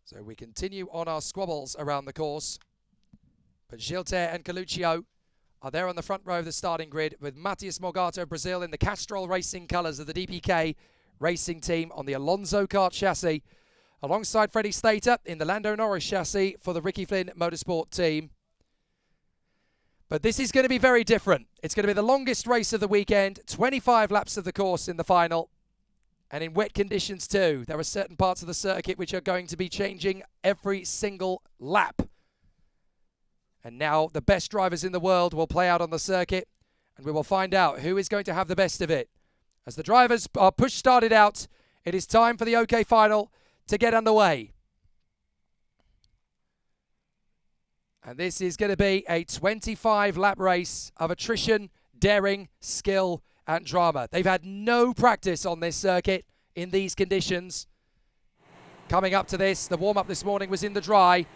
So we continue on our squabbles around the course. But Gilter and Collucio are there on the front row of the starting grid with Matias Morgado, Brazil, in the Castrol Racing colours of the DPK racing team on the Alonso kart chassis, alongside Freddie Slater in the Lando Norris chassis for the Ricky Flynn Motorsport team. But this is going to be very different. It's going to be the longest race of the weekend, 25 laps of the course in the final. And in wet conditions too. There are certain parts of the circuit which are going to be changing every single lap. And now the best drivers in the world will play out on the circuit, and we will find out who is going to have the best of it. As the drivers are push-started out, it is time for the OK final to get underway. And this is going to be a 25-lap race of attrition, daring, skill, and drama. They've had no practice on this circuit in these conditions. Coming up to this, the warm-up this morning was in the dry.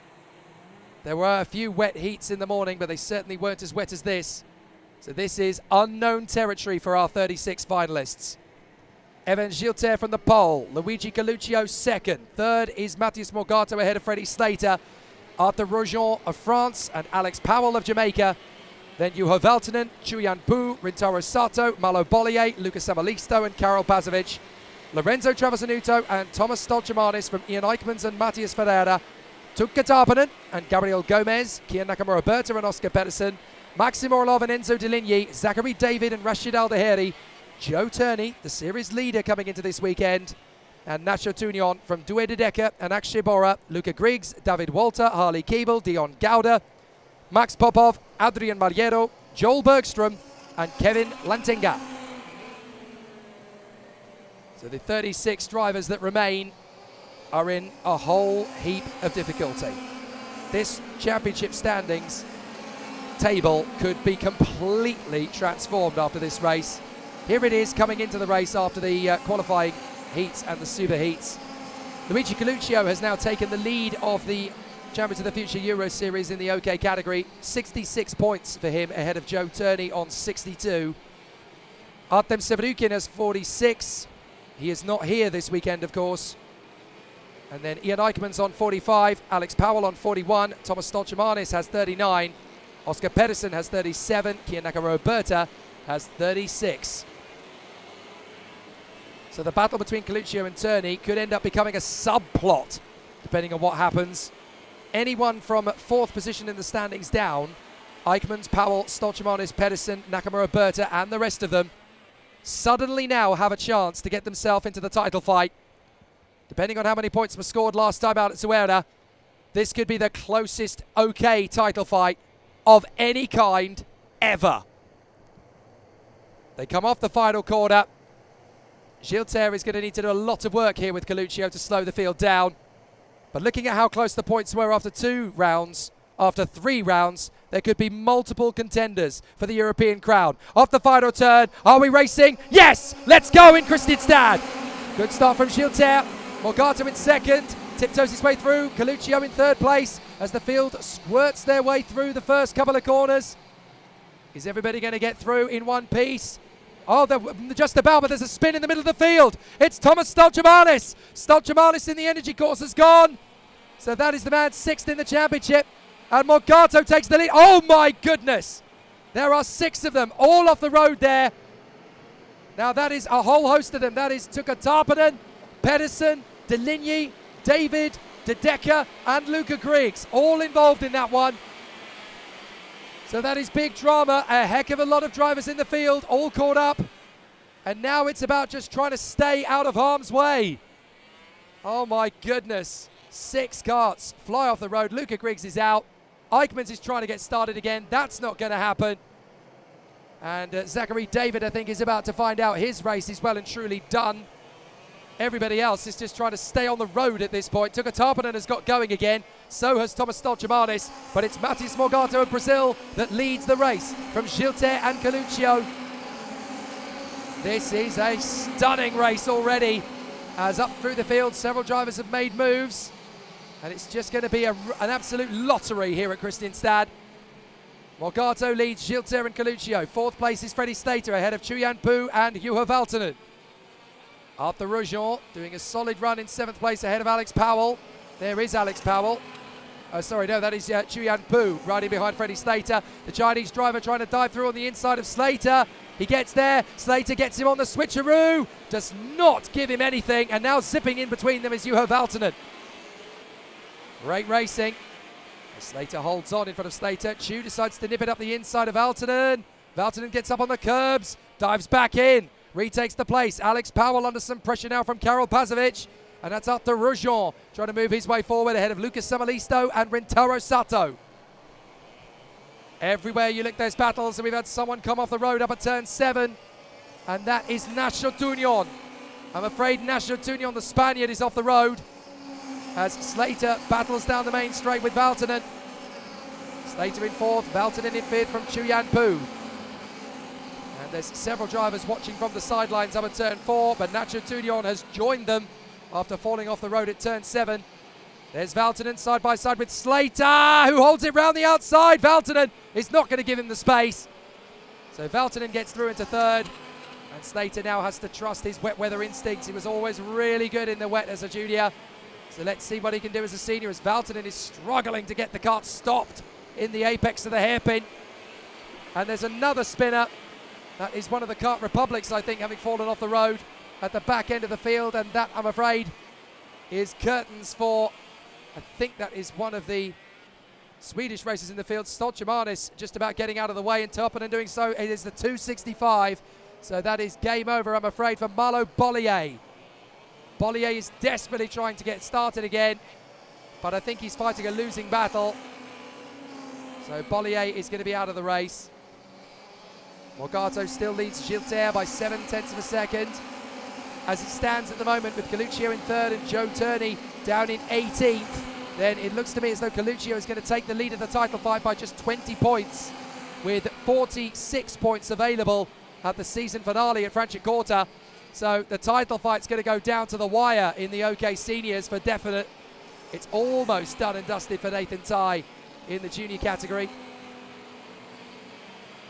There were a few wet heats in the morning, but they certainly weren't as wet as this. So this is unknown territory for our 36 finalists. Evan Gilter from the pole, Luigi Collucio second. Third is Matias Morgado ahead of Freddie Slater. Arthur Rojon of France and Alex Powell of Jamaica. Then Juho Valtonen, Chuyan Pu, Rintaro Sato, Malo Bollier, Lucas Amalisto and Karol Pazovic. Lorenzo Travasanuto and Thomas Stolchamanis from Ian Eichmans and Matthias Ferreira. Tuukka Tarpanen and Gabriel Gomez, Kian Nakamura-Berta and Oscar Pedersen. Maxim Orlov and Enzo Deligny, Zachary David and Rashid Aldaheri. Joe Turney, the series leader coming into this weekend. And Nacho Tunion from Due de Decker and Akshay Bora, Luca Griggs, David Walter, Harley Keeble, Dion Gauda, Max Popov, Adrian Mariero, Joel Bergstrom and Kevin Lantinga. So the 36 drivers that remain are in a whole heap of difficulty. This championship standings table could be completely transformed after this race. Here it is coming into the race after the qualifying heats and the super heats. Luigi Collucio has now taken the lead of the Champions of the Future Euro Series in the OK category. 66 points for him ahead of Joe Turney on 62. Artem Severukin has 46. He is not here this weekend, of course. And then Ian Eichmans on 45, Alex Powell on 41, Thomas Stolchamanis has 39, Oscar Pedersen has 37, Kian Nakamura-Berta has 36. So the battle between Collucio and Turney could end up becoming a subplot, depending on what happens. Anyone from fourth position in the standings down, Eichmans, Powell, Stolchamanis, Pedersen, Nakamura-Berta and the rest of them, suddenly now have a chance to get themselves into the title fight. Depending on how many points were scored last time out at Suera, this could be the closest OK title fight of any kind ever. They come off the final corner. Gilter is going to need to do a lot of work here with Collucio to slow the field down. But looking at how close the points were after 2 rounds, after 3 rounds, there could be multiple contenders for the European crown. Off the final turn, are we racing? Yes! Let's go in Kristianstad! Good start from Gilter. Morgado in second, tiptoes his way through. Collucio in third place as the field squirts their way through the first couple of corners. Is everybody going to get through in one piece? Oh, they're just about, but there's a spin in the middle of the field. It's Thomas Stolchamanis. Stolchamanis in the energy course has gone. So that is the man sixth in the championship. And Morgado takes the lead. Oh my goodness. There are 6 of them all off the road there. Now that is a whole host of them. That is Tuukka Tarpanen, Pedersen, Deligny, David, De Decker and Luca Griggs, all involved in that one. So that is big drama, a heck of a lot of drivers in the field, all caught up. And now it's about just trying to stay out of harm's way. Oh my goodness, 6 karts fly off the road. Luca Griggs is out. Eichmans is trying to get started again. That's not going to happen. And Zachary David, I think, is about to find out his race is well and truly done. Everybody else is just trying to stay on the road at this point. Tuukka Tarpanen has got going again. So has Thomas Stolchamanis. But it's Matias Morgado of Brazil that leads the race from Gilter and Collucio. This is a stunning race already. As up through the field, several drivers have made moves. And it's just going to be an absolute lottery here at Kristianstad. Morgado leads Gilter and Collucio. Fourth place is Freddie Slater ahead of Chuyan Pu and Juho Valtonen. Arthur Rojon doing a solid run in 7th place ahead of Alex Powell. There is Alex Powell. Oh, sorry, no, that is Chuyan Pu riding behind Freddie Slater. The Chinese driver trying to dive through on the inside of Slater. He gets there. Slater gets him on the switcheroo. Does not give him anything. And now zipping in between them is Juho Valtonen. Great racing. Slater holds on in front of Slater. Chu decides to nip it up the inside of Valtonen. Valtonen gets up on the curbs. Dives back in. Retakes the place. Alex Powell under some pressure now from Karol Pazovic. And that's up to Roujon, trying to move his way forward ahead of Lucas Samalisto and Rintaro Sato. Everywhere you look, there's battles, and we've had someone come off the road up at turn 7, and that is Nacho Tunion. I'm afraid Nacho Tunion, the Spaniard, is off the road as Slater battles down the main straight with Valtonen. Slater in 4th, Valtonen in 5th from Chuyan Pu. And there's several drivers watching from the sidelines up at turn 4, but Nacho Tunion has joined them after falling off the road at turn 7. There's Valtonen side by side with Slater, who holds it round the outside. Valtonen is not going to give him the space. So Valtonen gets through into 3rd, and Slater now has to trust his wet weather instincts. He was always really good in the wet as a junior. So let's see what he can do as a senior, as Valtonen is struggling to get the kart stopped in the apex of the hairpin. And there's another spinner. That is one of the Kart Republics, I think, having fallen off the road at the back end of the field, and that, I'm afraid, is curtains for, I think that is one of the Swedish racers in the field. Stolchemanis just about getting out of the way, and Toppinen doing so. It is the 265, so that is game over, I'm afraid, for Malo Bollier. Bollier is desperately trying to get started again, but I think he's fighting a losing battle. So Bollier is going to be out of the race. Morgato still leads Gilter by 0.7 of a second. As it stands at the moment, with Collucio in 3rd and Joe Turney down in 18th, then it looks to me as though Collucio is going to take the lead of the title fight by just 20 points, with 46 points available at the season finale at Franciacorta. So the title fight's going to go down to the wire in the OK Seniors for definite. It's almost done and dusted for Nathan Tye in the junior category.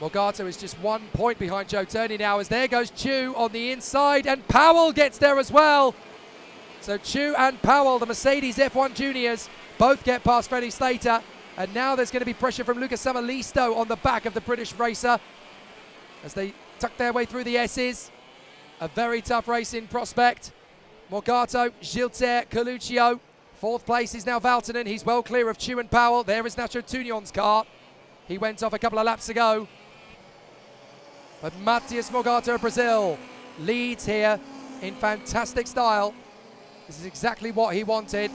Morgato is just 1 point behind Joe Turney now, as there goes Chu on the inside, and Powell gets there as well. So Chu and Powell, the Mercedes F1 juniors, both get past Freddie Slater, and now there's going to be pressure from Lucas Samalisto on the back of the British racer as they tuck their way through the S's. A very tough racing prospect. Morgato, Gilter, Collucio. 4th place is now Valtonen. He's well clear of Chu and Powell. There is Nacho Tunion's car. He went off a couple of laps ago. But Matias Morgato of Brazil leads here in fantastic style. This is exactly what he wanted.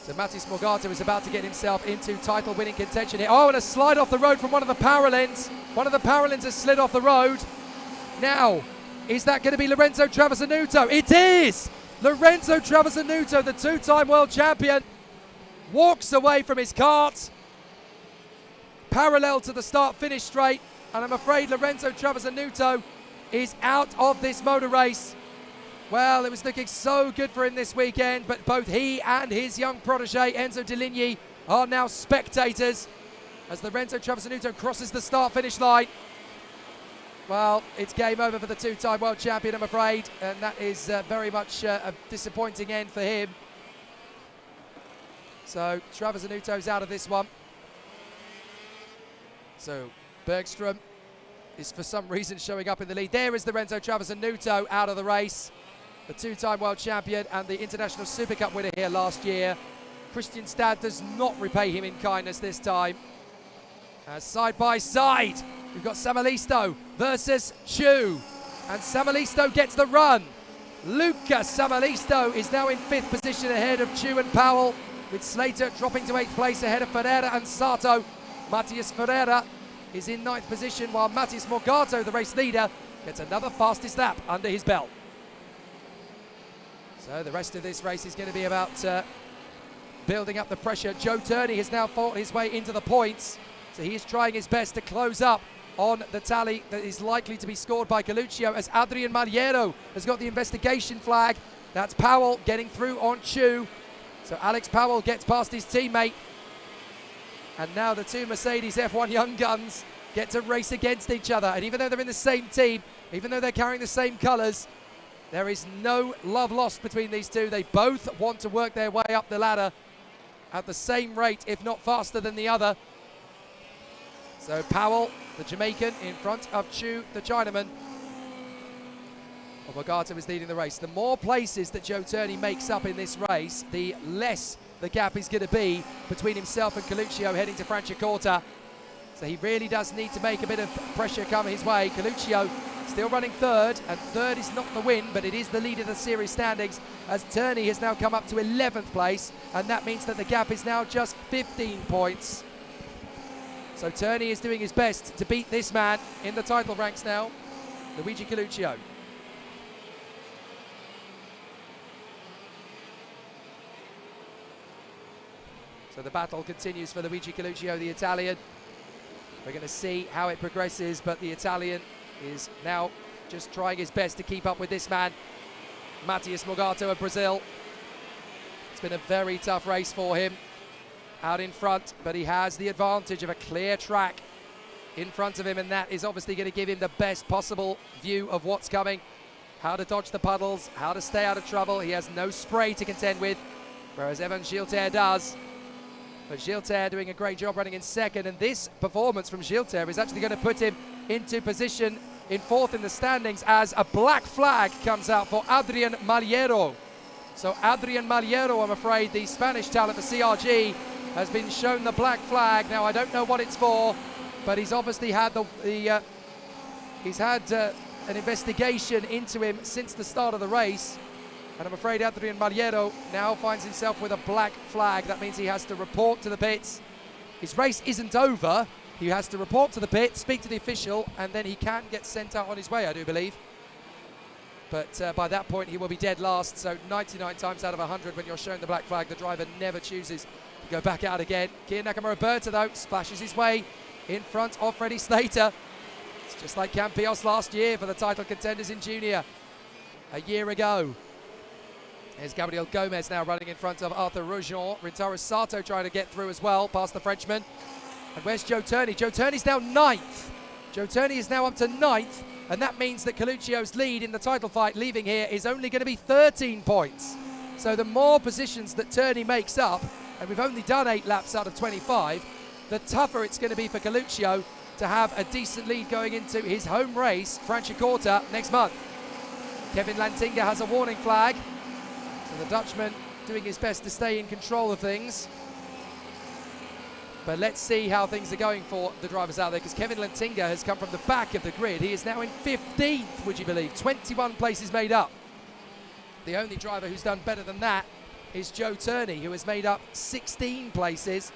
So Matias Morgato is about to get himself into title-winning contention here. Oh, and a slide off the road from one of the Paralins. One of the Paralins has slid off the road. Now, is that going to be Lorenzo Travasanuto? It is! Lorenzo Travasanuto, the 2-time world champion, walks away from his kart, parallel to the start-finish straight. And I'm afraid Lorenzo Travasanuto is out of this motor race. Well, it was looking so good for him this weekend, but both he and his young protege, Enzo Deligny, are now spectators as Lorenzo Travasanuto crosses the start-finish line. Well, it's game over for the 2-time world champion, I'm afraid, and that is very much a disappointing end for him. So Travasanuto's out of this one. So Bergstrom is for some reason showing up in the lead. There is Lorenzo Travasanuto out of the race, the 2-time world champion and the International Super Cup winner here last year. Kristianstad does not repay him in kindness this time. Side by side, we've got Samalisto versus Chu, and Samalisto gets the run. Lucas Samalisto is now in 5th position ahead of Chu and Powell, with Slater dropping to 8th place ahead of Ferreira and Sato. Matias Ferreira is in 9th position, while Matias Morgato, the race leader, gets another fastest lap under his belt. So the rest of this race is going to be about building up the pressure. Joe Turney has now fought his way into the points, so he is trying his best to close up on the tally that is likely to be scored by Collucio, as Adrian Maliero has got the investigation flag. That's Powell getting through on Chu. So Alex Powell gets past his teammate. And now the 2 Mercedes F1 young guns get to race against each other. And even though they're in the same team, even though they're carrying the same colours, There is no love lost between these two. They both want to work their way up the ladder at the same rate, if not faster than the other. So Powell, the Jamaican, in front of Chu, the Chinaman. Morgado is leading the race. The more places that Joe Turney makes up in this race, the less the gap is going to be between himself and Collucio heading to Franciacorta. So he really does need to make a bit of pressure come his way. Collucio still running third, and third is not the win, but it is the lead of the series standings, as Turney has now come up to 11th place, and that means that the gap is now just 15 points. So Turney is doing his best to beat this man in the title ranks now, Luigi Collucio. So the battle continues for Luigi Collucio, the Italian. We're going to see how it progresses, but the Italian is now just trying his best to keep up with this man, Matheus Morgado of Brazil. It's been a very tough race for him out in front, but he has the advantage of a clear track in front of him, and that is obviously going to give him the best possible view of what's coming, how to dodge the puddles, how to stay out of trouble. He has no spray to contend with, whereas Evan Gilter does. But Gilter doing a great job running in second, and this performance from Gilter is actually going to put him into position in fourth in the standings as a black flag comes out for Adrian Maliero. So Adrian Maliero, I'm afraid, the Spanish talent for CRG, has been shown the black flag. Now I don't know what it's for, but he's obviously had an investigation into him since the start of the race. And I'm afraid Adrian Maliero now finds himself with a black flag. That means he has to report to the pits. His race isn't over. He has to report to the pit, speak to the official, and then he can get sent out on his way, I do believe. But by that point, he will be dead last. So 99 times out of 100, when you're shown the black flag, the driver never chooses to go back out again. Kian Nakamura-Berta, though, splashes his way in front of Freddie Slater. It's just like Campillos last year for the title contenders in junior a year ago. There's Gabriel Gomez now running in front of Arthur Roujon. Rintaro Sato trying to get through as well, past the Frenchman. And where's Joe Turney? Joe Turney's now 9th. Joe Turney is now up to 9th, and that means that Collucio's lead in the title fight leaving here is only going to be 13 points. So the more positions that Turney makes up, and we've only done 8 laps out of 25, the tougher it's going to be for Collucio to have a decent lead going into his home race, Franciacorta, next month. Kevin Lantinga has a warning flag. So the Dutchman doing his best to stay in control of things. But let's see how things are going for the drivers out there, because Kevin Lantinga has come from the back of the grid. He is now in 15th, would you believe? 21 places made up. The only driver who's done better than that is Joe Turney, who has made up 16 places.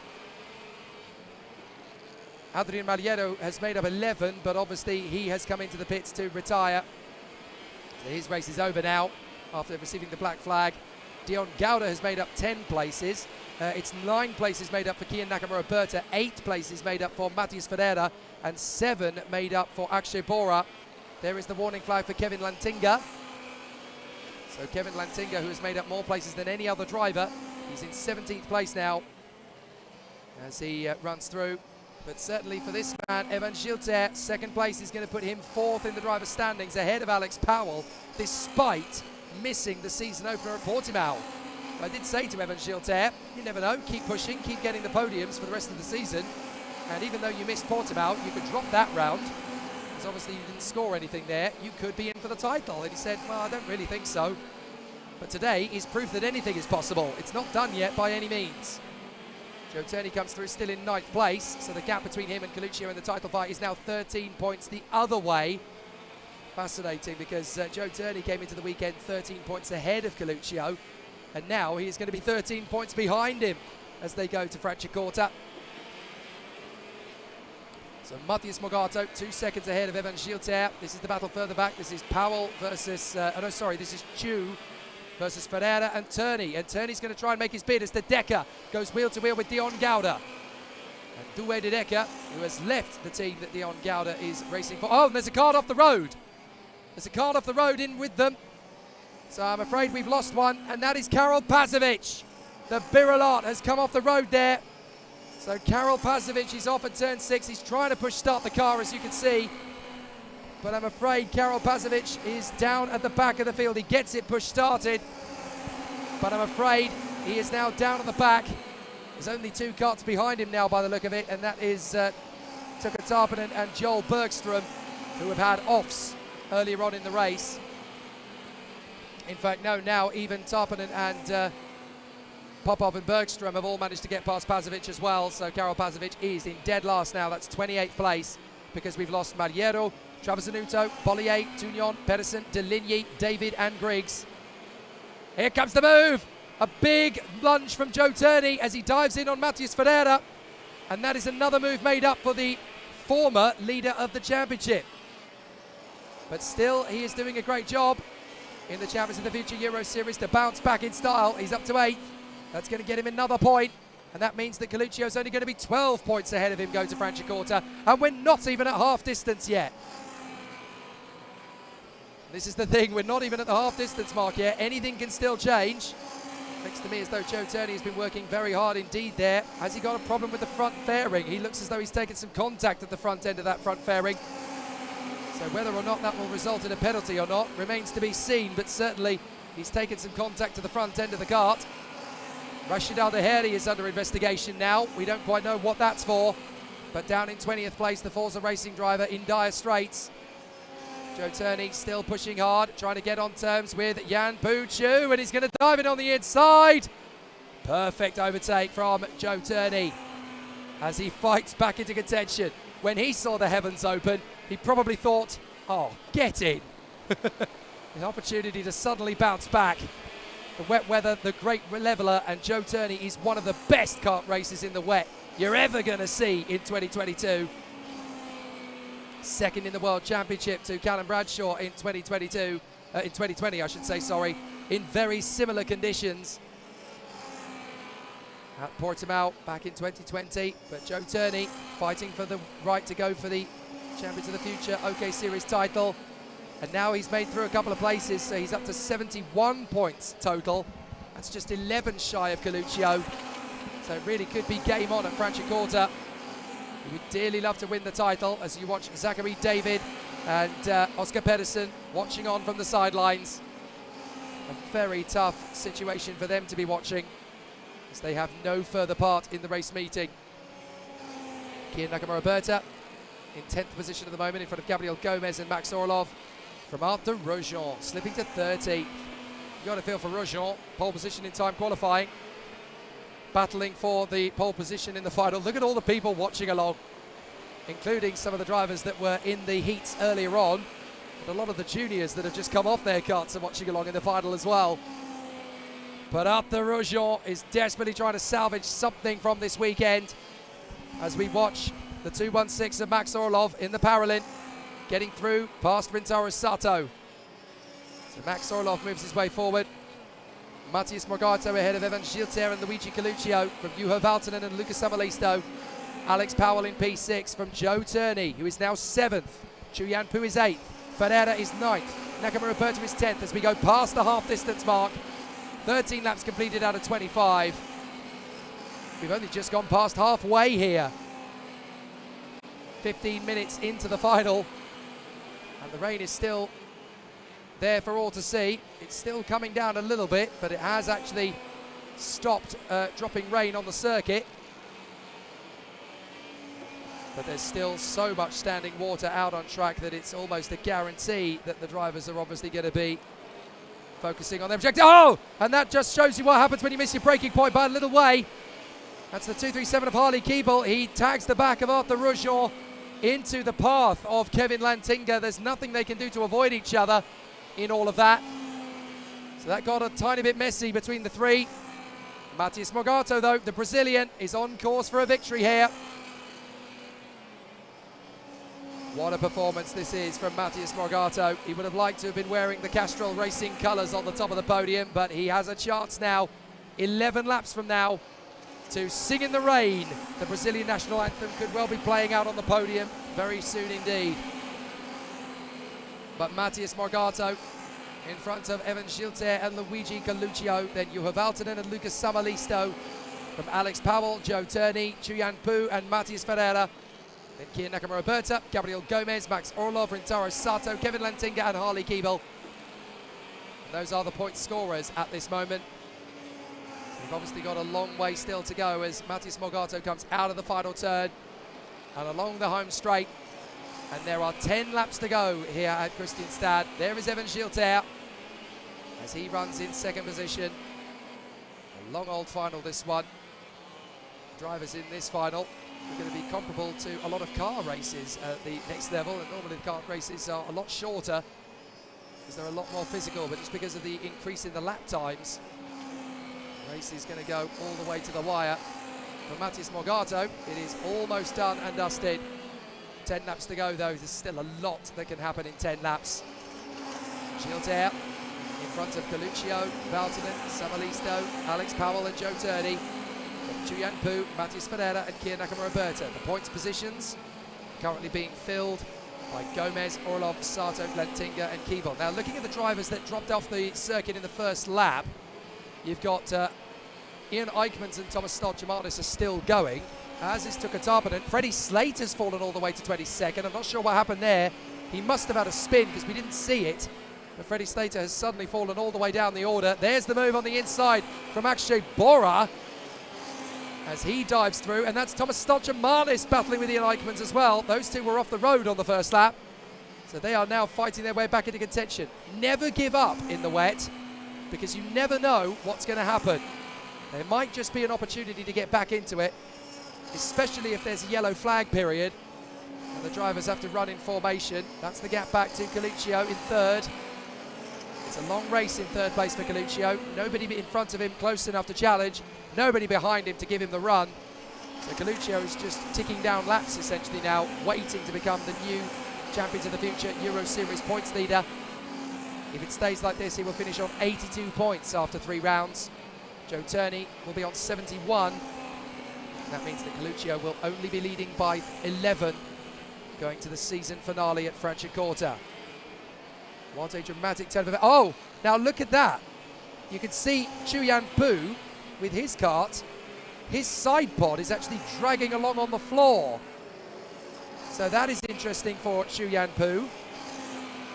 Adrian Maliero has made up 11, but obviously he has come into the pits to retire. So his race is over now after receiving the black flag. Dion Gauda has made up 10 places. It's 9 places made up for Kian Nakamura-Berta, 8 places made up for Matias Ferreira, and 7 made up for Akshay Bora. There is the warning flag for Kevin Lantinga. So Kevin Lantinga, who has made up more places than any other driver, he's in 17th place now as he runs through. But certainly for this man, Evan Gilter, second place is going to put him 4th in the driver's standings, ahead of Alex Powell, despite missing the season opener at Portimao. I did say to Evan Gilter, you never know, keep pushing, keep getting the podiums for the rest of the season. And even though you missed Portimao, you could drop that round, because obviously you didn't score anything there, you could be in for the title. And he said, well, I don't really think so. But today is proof that anything is possible. It's not done yet by any means. Joe Turney comes through still in 9th place, so the gap between him and Collucio in the title fight is now 13 points the other way. Fascinating, because Joe Turney came into the weekend 13 points ahead of Collucio, and now he is going to be 13 points behind him as they go to Franciacorta. So Matheus Morgado, 2 seconds ahead of Evan Gilter. This is the battle further back. This is Powell versus, this is Chu versus Ferreira and Turney. And Turney's going to try and make his bid as De Decker goes wheel to wheel with Dion Gauda. And Douwe De Decker, who has left the team that Dion Gauda is racing for. Oh, and there's a card off the road. There's a card off the road in with them. So I'm afraid we've lost one, and that is Karol Pazovic. The Birolot has come off the road there. So Karol Pazovic is off at turn 6. He's trying to push start the car, as you can see. but I'm afraid Karol Pazovic is down at the back of the field. He gets it push started, but I'm afraid he is now down at the back. There's only 2 karts behind him now by the look of it, and that is Tuukka Tarpinen and Joel Bergström, who have had offs earlier on in the race. In fact, no, now even Tarpinen and Popov and Bergström have all managed to get past Pazovic as well, so Karol Pazovic is in dead last now. That's 28th place, because we've lost Mariero, Travasanuto, Bollier, Tugnon, Pedersen, Deligny, David and Griggs. Here comes the move! A big lunge from Joe Turney as he dives in on Matheus Ferreira, and that is another move made up for the former leader of the championship. But still, he is doing a great job in the Champions of the Future Euro Series to bounce back in style. He's up to 8th. That's going to get him another point, and that means that Collucio is only going to be 12 points ahead of him going to Franciacorta, and we're not even at half distance yet. This is the thing, we're not even at the half distance mark yet. Anything can still change. Looks to me as though Joe Turney has been working very hard indeed there. Has he got a problem with the front fairing? He looks as though he's taken some contact at the front end of that front fairing. So whether or not that will result in a penalty or not remains to be seen, but certainly he's taken some contact to the front end of the kart. Rashid Al-Daheri is under investigation now. We don't quite know what that's for, but down in 20th place, the Forza Racing driver in dire straits. Joe Turney still pushing hard, trying to get on terms with Jan Puchu, and he's going to dive in on the inside. Perfect overtake from Joe Turney as he fights back into contention. When he saw the heavens open, he probably thought, oh, get in. An opportunity to suddenly bounce back. The wet weather, the great leveller, and Joe Turney is one of the best kart races in the wet you're ever going to see in 2022. Second in the World Championship to Callum Bradshaw in 2020, I should say, sorry, in very similar conditions at Portimao back in 2020. But Joe Turney fighting for the right to go for the Champions of the Future OK Series title. And now he's made through a couple of places, so he's up to 71 points total. That's just 11 shy of Collucio. So it really could be game on at Franciacorta. He would dearly love to win the title as you watch Zachary David and Oscar Pedersen watching on from the sidelines. A very tough situation for them to be watching as they have no further part in the race meeting. Kian Nakamura-Berta in 10th position at the moment in front of Gabriel Gomez and Max Orlov. From Arthur Rojon, slipping to 30. You got to feel for Rojon, pole position in time qualifying. Battling for the pole position in the final. Look at all the people watching along, including some of the drivers that were in the heats earlier on. And a lot of the juniors that have just come off their karts are watching along in the final as well. But Arthur Rojon is desperately trying to salvage something from this weekend as we watch the 216 of Max Orlov in the Paralympic, getting through past Rintaro Sato. So Max Orlov moves his way forward. Matheus Morgado ahead of Evan Gilter and Luigi Collucio from Juho Valtonen and Lucas Samalisto. Alex Powell in P6 from Joe Turney, who is now 7th. Chu Yanpu is 8th. Ferreira is 9th. Nakamura-Berta is 10th as we go past the half-distance mark. 13 laps completed out of 25. We've only just gone past halfway here. 15 minutes into the final. And the rain is still there for all to see. It's still coming down a little bit, but it has actually stopped dropping rain on the circuit. But there's still so much standing water out on track that it's almost a guarantee that the drivers are obviously going to be focusing on their objective. Oh! And that just shows you what happens when you miss your braking point by a little way. That's the 237 of Harley Keeble. He tags the back of Arthur Rojon into the path of Kevin Lantinga. There's nothing they can do to avoid each other in all of that. So that got a tiny bit messy between the three. Matheus Morgado, though, the Brazilian, is on course for a victory here. What a performance this is from Matheus Morgado. He would have liked to have been wearing the Castrol Racing colours on the top of the podium, but he has a chance now, 11 laps from now, to Sing in the Rain. The Brazilian national anthem could well be playing out on the podium very soon indeed. But Matheus Morgado in front of Evan Gilter and Luigi Collucio, then Juho Valtonen and Lucas Samalisto, from Alex Powell, Joe Turney, Chu Yanpu and Matheus Ferreira. Then Kia Nakamura-Berta, Gabriel Gomez, Max Orlov, Rintaro Sato, Kevin Lantinga and Harley Keeble. And those are the point scorers at this moment. We've obviously got a long way still to go as Matthias Morgado comes out of the final turn and along the home straight. And there are 10 laps to go here at Kristianstad. There is Evan Gilter as he runs in second position. A long old final, this one. Drivers in this final are going to be comparable to a lot of car races at the next level. And normally the car races are a lot shorter because they're a lot more physical, but just because of the increase in the lap times, the race is going to go all the way to the wire. For Matthias Morgado, it is almost done and dusted. 10 laps to go though, there's still a lot that can happen in 10 laps. Gilter in front of Collucio, Valtonen, Savalisto, Alex Powell and Joe Turney. Chuyan Pu, Matthias Ferreira and Kia Nakamura-Berta. The points positions currently being filled by Gomez, Orlov, Sato, Lantinga and Keeble. Now looking at the drivers that dropped off the circuit in the first lap, you've got Ian Eichmans and Thomas Stoltjemanis are still going, as is Tuka Tarpanen. Freddie Slater's fallen all the way to 22nd. I'm not sure what happened there. He must have had a spin because we didn't see it. But Freddie Slater has suddenly fallen all the way down the order. There's the move on the inside from Akshay Bora as he dives through, and that's Thomas Stoltjemanis battling with Ian Eichmans as well. Those two were off the road on the first lap, so they are now fighting their way back into contention. Never give up in the wet, because you never know what's going to happen. There might just be an opportunity to get back into it, especially if there's a yellow flag period and the drivers have to run in formation. That's the gap back to Collucio in third. It's a long race in third place for Collucio. Nobody in front of him close enough to challenge. Nobody behind him to give him the run. So Collucio is just ticking down laps essentially now, waiting to become the new Champions of the Future Euro Series points leader. If it stays like this, he will finish on 82 points after 3 rounds. Joe Turney will be on 71. And that means that Collucio will only be leading by 11 going to the season finale at Franciacorta. What a dramatic turn of events. Oh, now look at that. You can see Chuyan Pu with his kart. His side pod is actually dragging along on the floor. So that is interesting for Chuyan Pu.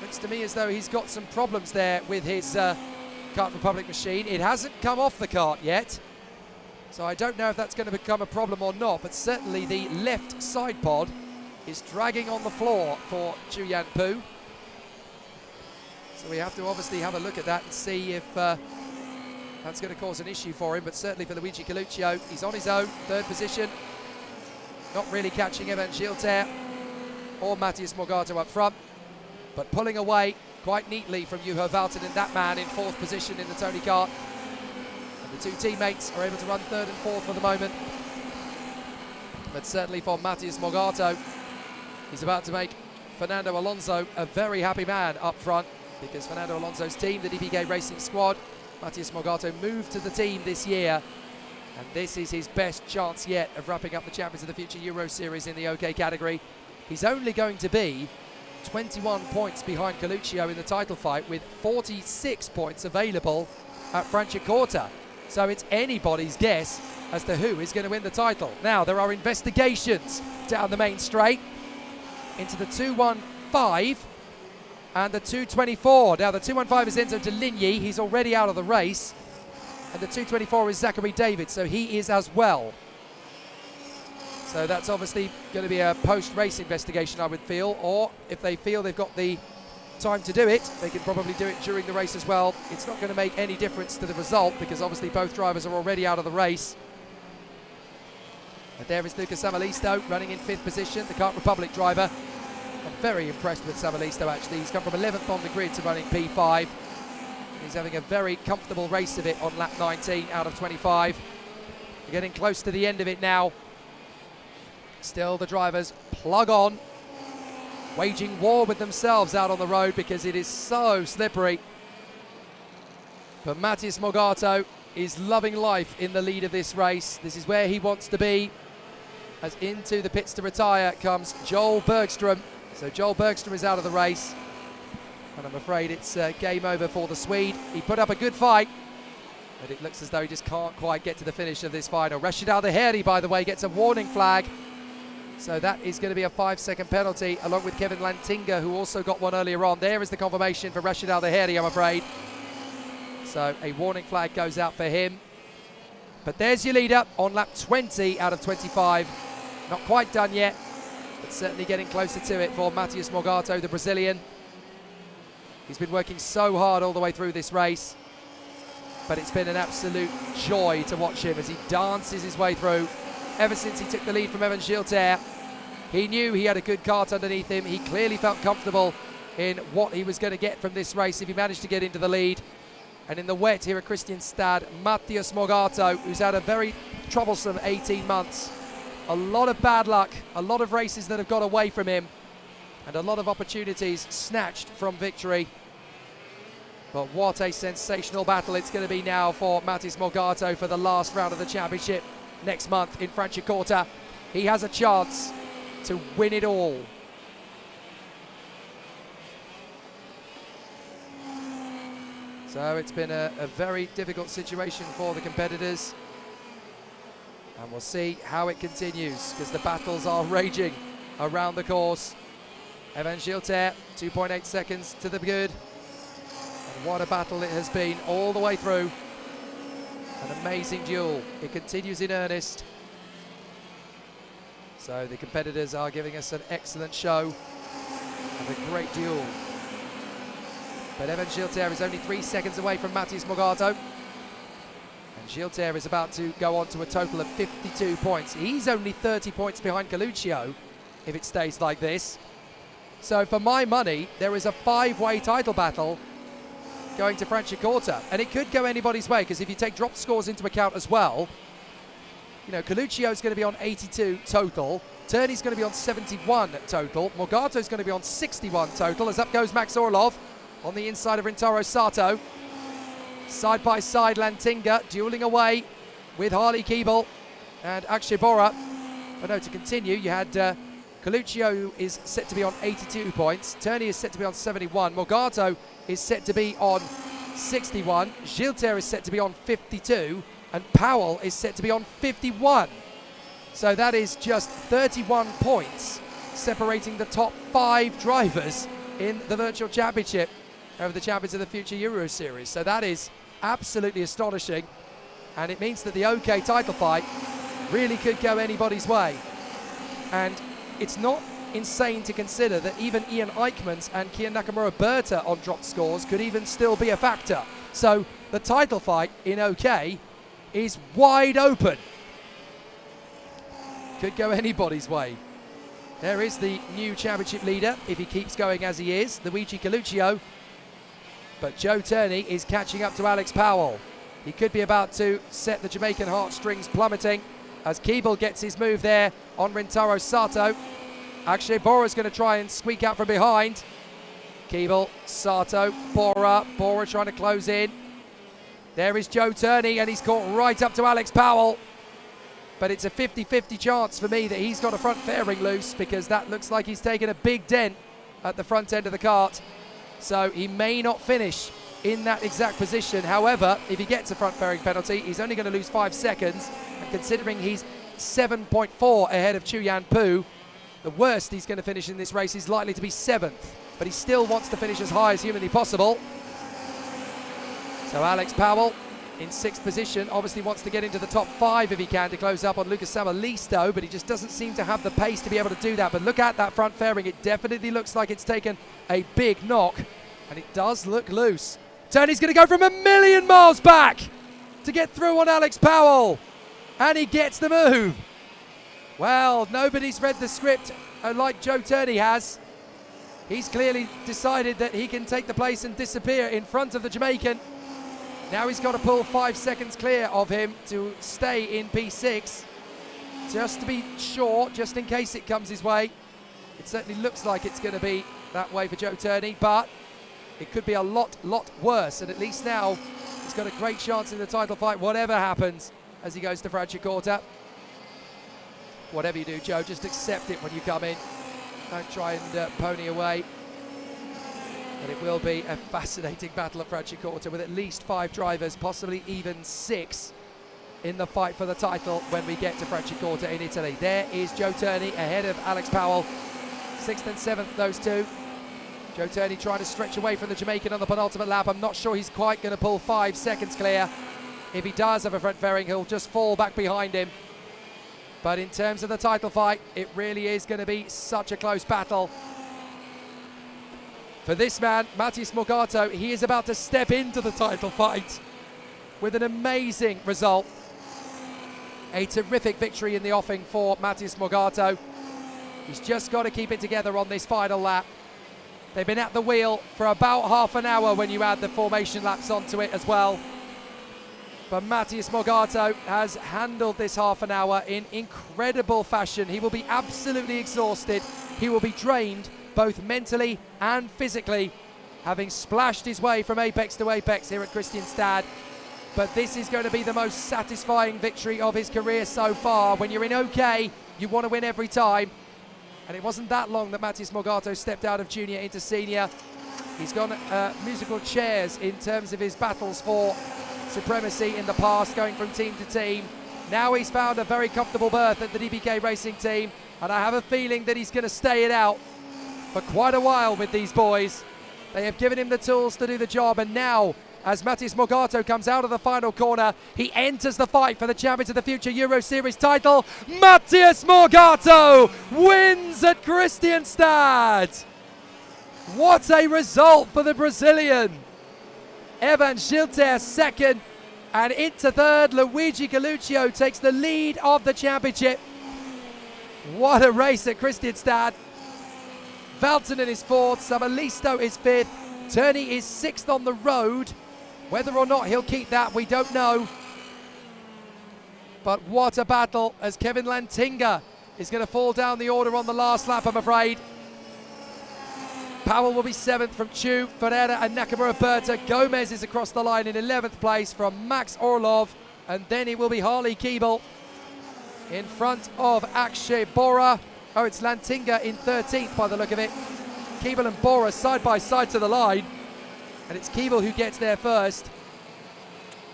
Looks to me as though he's got some problems there with his Kart Republic machine. It hasn't come off the kart yet, so I don't know if that's going to become a problem or not, but certainly the left side pod is dragging on the floor for Chuyan Pu. So we have to obviously have a look at that and see if that's going to cause an issue for him, but certainly for Luigi Collucio, he's on his own, third position, not really catching Evan Gilter or Matthias Morgado up front, but pulling away quite neatly from Juho Valtonen, that man in fourth position in the Tony kart. And the two teammates are able to run third and fourth for the moment. But certainly for Matthias Morgado, he's about to make Fernando Alonso a very happy man up front, because Fernando Alonso's team, the DPK Racing Squad, Matthias Morgado moved to the team this year, and this is his best chance yet of wrapping up the Champions of the Future Euro Series in the OK category. He's only going to be 21 points behind Collucio in the title fight, with 46 points available at Franciacorta. So it's anybody's guess as to who is going to win the title. Now, there are investigations down the main straight into the 215 and the 224. Now, the 215 is Enzo Deligny. He's already out of the race. And the 224 is Zachary David, so he is as well. So that's obviously going to be a post-race investigation, I would feel, or if they feel they've got the time to do it, they can probably do it during the race as well. It's not going to make any difference to the result, because obviously both drivers are already out of the race. And there is Luca Savalisto running in 5th position, the Kart Republic driver. I'm very impressed with Savalisto, actually. He's come from 11th on the grid to running P5. He's having a very comfortable race of it on lap 19 out of 25. We're getting close to the end of it now. Still, the drivers plug on, waging war with themselves out on the road because it is so slippery. But Matthias Morgado is loving life in the lead of this race. This is where he wants to be, as into the pits to retire comes Joel Bergström. So Joel Bergström is out of the race, and I'm afraid it's game over for the Swede. He put up a good fight, but it looks as though he just can't quite get to the finish of this final. Rashid Al-Daheri, by the way, gets a warning flag. So that is going to be a 5-second penalty, along with Kevin Lantinga, who also got one earlier on. There is the confirmation for Rashid Al-Daheri, I'm afraid. So a warning flag goes out for him. But there's your leader on lap 20 out of 25. Not quite done yet, but certainly getting closer to it for Matheus Morgado, the Brazilian. He's been working so hard all the way through this race, but it's been an absolute joy to watch him as he dances his way through. Ever since he took the lead from Evan Gilter, he knew he had a good kart underneath him. He clearly felt comfortable in what he was going to get from this race if he managed to get into the lead. And in the wet here at Kristianstad, Matheus Morgado, who's had a very troublesome 18 months. A lot of bad luck, a lot of races that have got away from him, and a lot of opportunities snatched from victory. But what a sensational battle it's going to be now for Matheus Morgado for the last round of the championship next month in Franciacorta. He has a chance to win it all. So it's been a very difficult situation for the competitors. And we'll see how it continues, because the battles are raging around the course. Evan Gilter, 2.8 seconds to the good. And what a battle it has been all the way through. An amazing duel. It continues in earnest. So the competitors are giving us an excellent show and a great duel. But Evan Gilter is only 3 seconds away from Matheus Morgado. And Gilter is about to go on to a total of 52 points. He's only 30 points behind Collucio if it stays like this. So for my money, there is a 5-way title battle going to Franciacorta. And it could go anybody's way, because if you take drop scores into account as well, you know, Collucio's going to be on 82 total. Turney's going to be on 71 total. Morgado's going to be on 61 total, as up goes Max Orlov on the inside of Rintaro Sato. Side by side, Lantinga dueling away with Harley Keeble and Akshay Bora. But no, to continue, you had Collucio is set to be on 82 points. Turney is set to be on 71. Morgado is set to be on 61. Gilter is set to be on 52. And Powell is set to be on 51. So that is just 31 points separating the top 5 drivers in the Virtual Championship over the champions of the future Euro Series. So that is absolutely astonishing, and it means that the OK title fight really could go anybody's way. And it's not insane to consider that even Ian Eichmann's and Kian Nakamura Berta on drop scores could even still be a factor. So the title fight in OK is wide open. Could go anybody's way. There is the new championship leader, if he keeps going as he is, Luigi Collucio. But Joe Turney is catching up to Alex Powell. He could be about to set the Jamaican heartstrings plummeting as Keeble gets his move there on Rintaro Sato. Akshay Bora's going to try and squeak out from behind. Keeble, Sato, Bora trying to close in. There is Joe Turney, and he's caught right up to Alex Powell. But it's a 50-50 chance for me that he's got a front fairing loose, because that looks like he's taken a big dent at the front end of the kart. So he may not finish in that exact position. However, if he gets a front fairing penalty, he's only going to lose 5 seconds. And considering he's 7.4 ahead of Chu Yan Pu, the worst he's going to finish in this race is likely to be 7th. But he still wants to finish as high as humanly possible. So Alex Powell in 6th position, obviously wants to get into the top 5 if he can to close up on Lucas Samalisto, but he just doesn't seem to have the pace to be able to do that. But look at that front fairing. It definitely looks like it's taken a big knock, and it does look loose. Turney's going to go from a million miles back to get through on Alex Powell, and he gets the move. Well, nobody's read the script like Joe Turney has. He's clearly decided that he can take the place and disappear in front of the Jamaican. Now he's got to pull 5 seconds clear of him to stay in P6, just to be sure, just in case it comes his way. It certainly looks like it's going to be that way for Joe Turney, but it could be a lot worse. And at least now he's got a great chance in the title fight, whatever happens, as he goes to Franciacorta. Whatever you do, Joe, just accept it when you come in. Don't try and pony away. But it will be a fascinating battle at Franciacorta with at least 5 drivers, possibly even 6, in the fight for the title when we get to Franciacorta in Italy. There is Joe Turney ahead of Alex Powell. 6th and 7th, those two. Joe Turney trying to stretch away from the Jamaican on the penultimate lap. I'm not sure he's quite going to pull 5 seconds clear. If he does have a front fairing, he'll just fall back behind him. But in terms of the title fight, it really is going to be such a close battle. For this man, Matías Morgado, he is about to step into the title fight with an amazing result. A terrific victory in the offing for Matías Morgado. He's just got to keep it together on this final lap. They've been at the wheel for about half an hour when you add the formation laps onto it as well. But Matías Morgado has handled this half an hour in incredible fashion. He will be absolutely exhausted. He will be drained both mentally and physically, having splashed his way from apex to apex here at Kristianstad. But this is going to be the most satisfying victory of his career so far. When you're in OK, you want to win every time. And it wasn't that long that Matías Morgado stepped out of junior into senior. He's gone musical chairs in terms of his battles for supremacy in the past, going from team to team. Now he's found a very comfortable berth at the DBK Racing team, and I have a feeling that he's going to stay it out for quite a while with these boys. They have given him the tools to do the job, and now as Matías Morgado comes out of the final corner, he enters the fight for the Champions of the Future Euro Series title. Matías Morgado wins at Kristianstad. What a result for the Brazilian. Evan Gilter second, and into third, Luigi Collucio takes the lead of the championship. What a race at Kristianstad. Valtonen is fourth, Samalisto is fifth, Turney is sixth on the road. Whether or not he'll keep that, we don't know. But what a battle, as Kevin Lantinga is going to fall down the order on the last lap, I'm afraid. Powell will be 7th from Chu, Ferreira and Nakamura Berta. Gomez is across the line in 11th place from Max Orlov. And then it will be Harley Keeble in front of Akshay Bora. Oh, it's Lantinga in 13th by the look of it. Keeble and Bora side by side to the line. And it's Keeble who gets there first.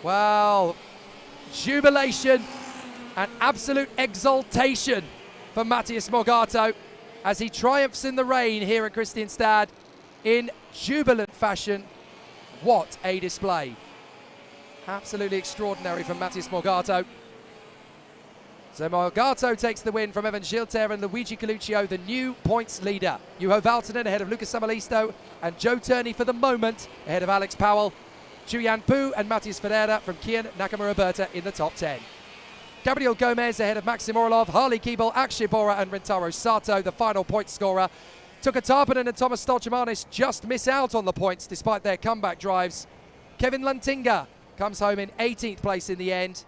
Wow. Jubilation and absolute exultation for Matías Morgado as he triumphs in the rain here at Kristianstad in jubilant fashion. What a display. Absolutely extraordinary from Matías Morgado. So Morgado takes the win from Evan Gilter and Luigi Collucio, the new points leader. Juho Valtonen ahead of Lucas Samalisto, and Joe Turney for the moment ahead of Alex Powell. Julian Pu and Matías Ferreira from Kian Nakamura Berta in the top 10. Gabriel Gomez ahead of Maxim Orlov, Harley Keeble, Akshay Bora and Rintaro Sato, the final point scorer. Tuka Tarpanen and Thomas Stolchemanis just miss out on the points despite their comeback drives. Kevin Lantinga comes home in 18th place in the end.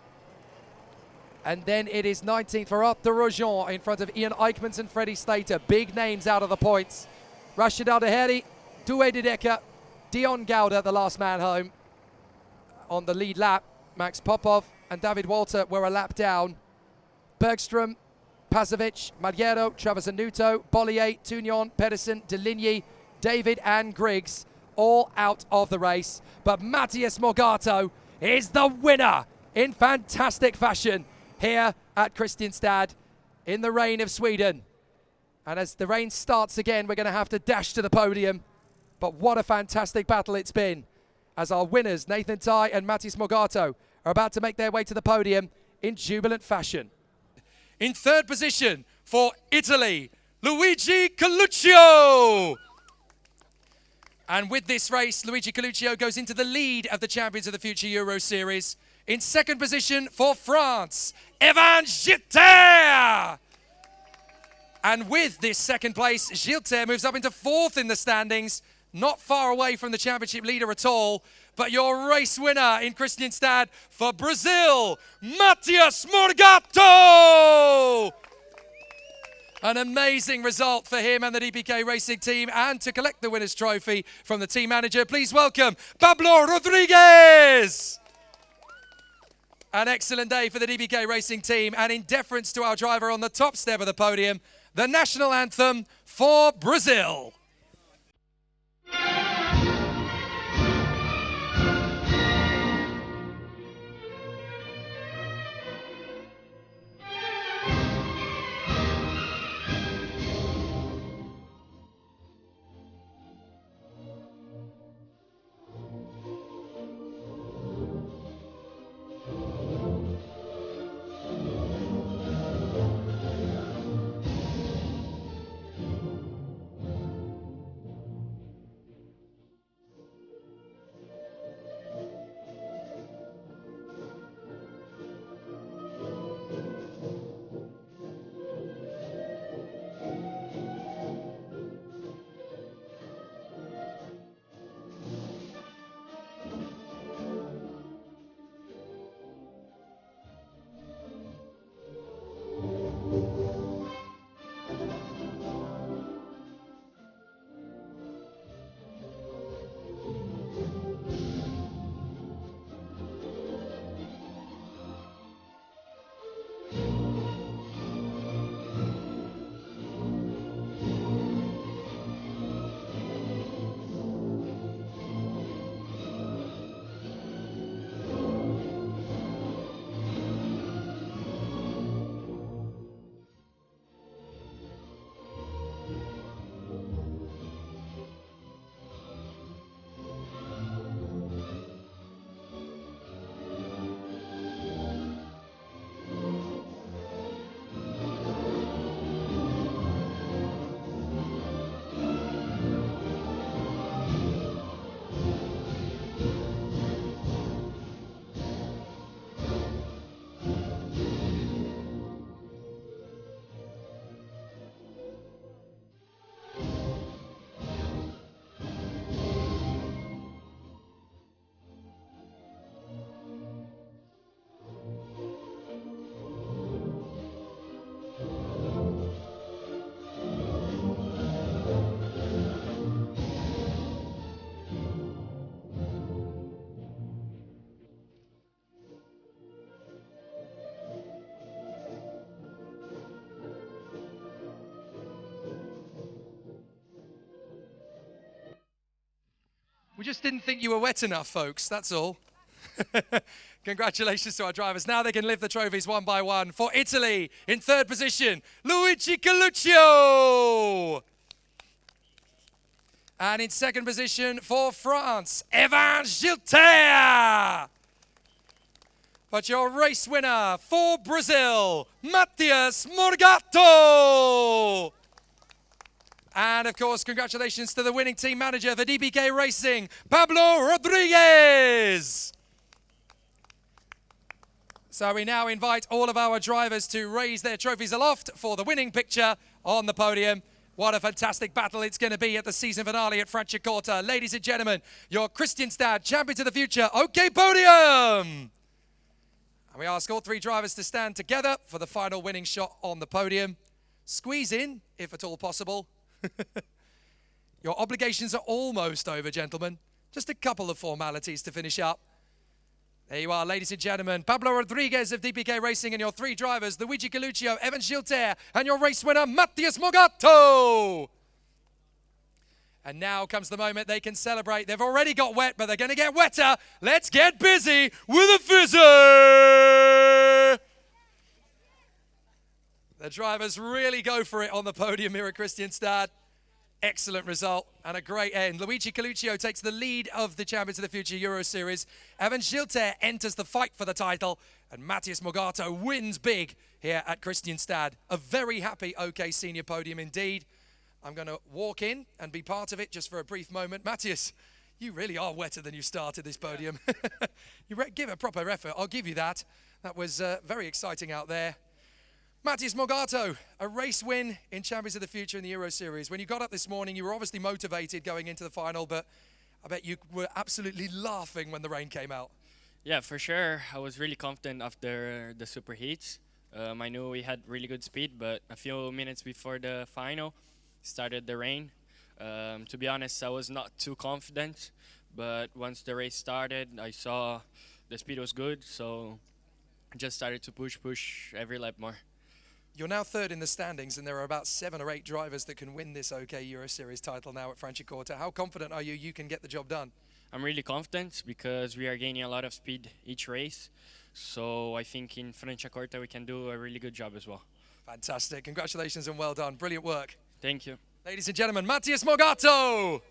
And then it is 19th for Arthur Rojon in front of Ian Eichmans and Freddie Slater. Big names out of the points. Rashid Aldeheri, Due Dideka, Dion Gouda, the last man home on the lead lap. Max Popov and David Walter were a lap down. Bergstrom, Pazovic, Magiero, Travis Anuto, Bollier, Tunion, Pedersen, Deligny, David and Griggs all out of the race. But Matías Morgado is the winner in fantastic fashion here at Kristianstad in the rain of Sweden. And as the rain starts again, we're going to have to dash to the podium. But what a fantastic battle it's been, as our winners, Nathan Tai and Matías Morgado, are about to make their way to the podium in jubilant fashion. In third position for Italy, Luigi Collucio. And with this race, Luigi Collucio goes into the lead of the Champions of the Future Euro Series. In second position for France, Evan Gilter. And with this second place, Gilter moves up into fourth in the standings, not far away from the championship leader at all. But your race winner in Kristianstad for Brazil, Matías Morgado. An amazing result for him and the DBK Racing team. And to collect the winner's trophy from the team manager, please welcome Pablo Rodriguez. An excellent day for the DBK Racing team, and in deference to our driver on the top step of the podium, the national anthem for Brazil. We just didn't think you were wet enough, folks, that's all. Congratulations to our drivers. Now they can lift the trophies one by one. For Italy, in third position, Luigi Collucio. And in second position for France, Evan Gilter. But your race winner for Brazil, Matthias Morgato. And of course, congratulations to the winning team manager for DBK Racing, Pablo Rodriguez. So we now invite all of our drivers to raise their trophies aloft for the winning picture on the podium. What a fantastic battle it's going to be at the season finale at Franciacorta. Ladies and gentlemen, your Kristianstad champions of the future, OK Podium! And we ask all three drivers to stand together for the final winning shot on the podium. Squeeze in, if at all possible. Your obligations are almost over, gentlemen. Just a couple of formalities to finish up. There you are, ladies and gentlemen. Pablo Rodriguez of DPK Racing and your three drivers, Luigi Collucio, Evan Gilter, and your race winner, Matthias Morgato. And now comes the moment they can celebrate. They've already got wet, but they're going to get wetter. Let's get busy with a fizzer. The drivers really go for it on the podium here at Kristianstad. Excellent result and a great end. Luigi Collucio takes the lead of the Champions of the Future Euro Series. Evan Gilter enters the fight for the title. And Matthias Morgato wins big here at Kristianstad. A very happy OK Senior podium indeed. I'm going to walk in and be part of it just for a brief moment. Matthias, you really are wetter than you started this podium. You give a proper effort, I'll give you that. That was very exciting out there. Matthias Morgato, a race win in Champions of the Future in the Euro Series. When you got up this morning, you were obviously motivated going into the final, but I bet you were absolutely laughing when the rain came out. Yeah, for sure. I was really confident after the superheats. I knew we had really good speed, but a few minutes before the final, started the rain. To be honest, I was not too confident, but once the race started, I saw the speed was good, so I just started to push every lap more. You're now third in the standings, and there are about 7 or 8 drivers that can win this OK Euro Series title now at Franciacorta. How confident are you can get the job done? I'm really confident because we are gaining a lot of speed each race. So I think in Franciacorta we can do a really good job as well. Fantastic. Congratulations and well done. Brilliant work. Thank you. Ladies and gentlemen, Matthias Morgato.